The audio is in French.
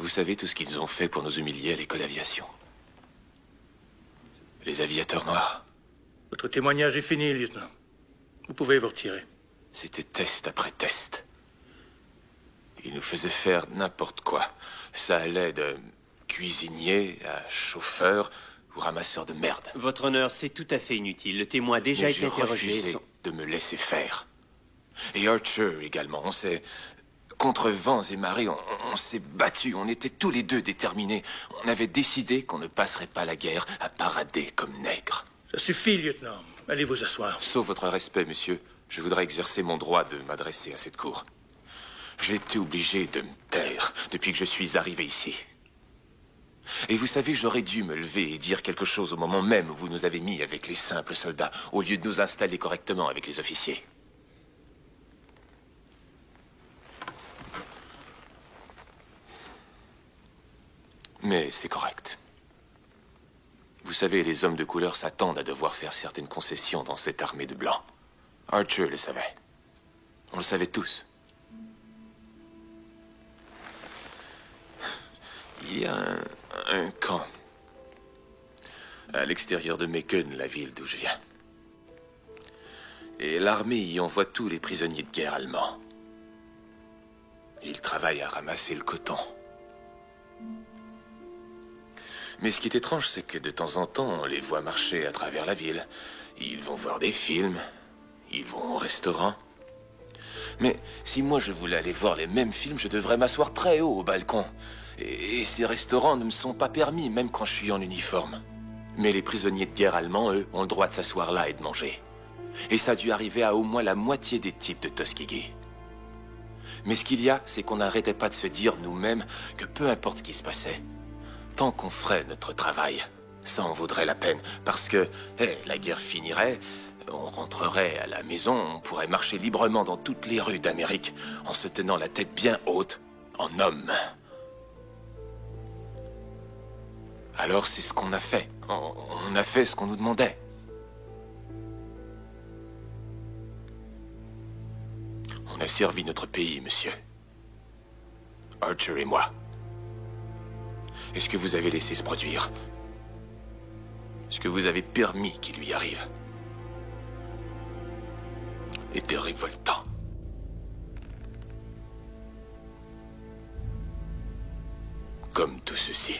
Vous savez tout ce qu'ils ont fait pour nous humilier à l'école d'aviation. Les aviateurs noirs. Votre témoignage est fini, lieutenant. Vous pouvez vous retirer. C'était test après test. Ils nous faisaient faire n'importe quoi. Ça allait de cuisinier à chauffeur ou ramasseur de merde. Votre honneur, c'est tout à fait inutile. Le témoin a déjà été interrogé. J'ai refusé de me laisser faire. Et Archer également. On s'est... Contre vents et marées, on s'est battus. On était tous les deux déterminés. On avait décidé qu'on ne passerait pas la guerre à parader comme nègres. Ça suffit, lieutenant. Allez vous asseoir. Sauf votre respect, monsieur, je voudrais exercer mon droit de m'adresser à cette cour. J'ai été obligé de me taire depuis que je suis arrivé ici. Et vous savez, j'aurais dû me lever et dire quelque chose au moment même où vous nous avez mis avec les simples soldats, au lieu de nous installer correctement avec les officiers. Mais c'est correct. Vous savez, les hommes de couleur s'attendent à devoir faire certaines concessions dans cette armée de blancs. Archer le savait. On le savait tous. Il y a un camp à l'extérieur de Macon, la ville d'où je viens. Et l'armée y envoie tous les prisonniers de guerre allemands. Ils travaillent à ramasser le coton. Mais ce qui est étrange, c'est que de temps en temps, on les voit marcher à travers la ville. Ils vont voir des films, ils vont au restaurant. Mais si moi je voulais aller voir les mêmes films, je devrais m'asseoir très haut au balcon. Et ces restaurants ne me sont pas permis, même quand je suis en uniforme. Mais les prisonniers de guerre allemands, eux, ont le droit de s'asseoir là et de manger. Et ça a dû arriver à au moins la moitié des types de Tuskegee. Mais ce qu'il y a, c'est qu'on n'arrêtait pas de se dire nous-mêmes que peu importe ce qui se passait, tant qu'on ferait notre travail, ça en vaudrait la peine. Parce que, la guerre finirait, on rentrerait à la maison, on pourrait marcher librement dans toutes les rues d'Amérique, en se tenant la tête bien haute, en homme. Alors c'est ce qu'on a fait. On a fait ce qu'on nous demandait. On a servi notre pays, monsieur. Archer et moi. Est-ce que vous avez laissé se produire? Est-ce que vous avez permis qu'il lui arrive? Était révoltant. Comme tout ceci.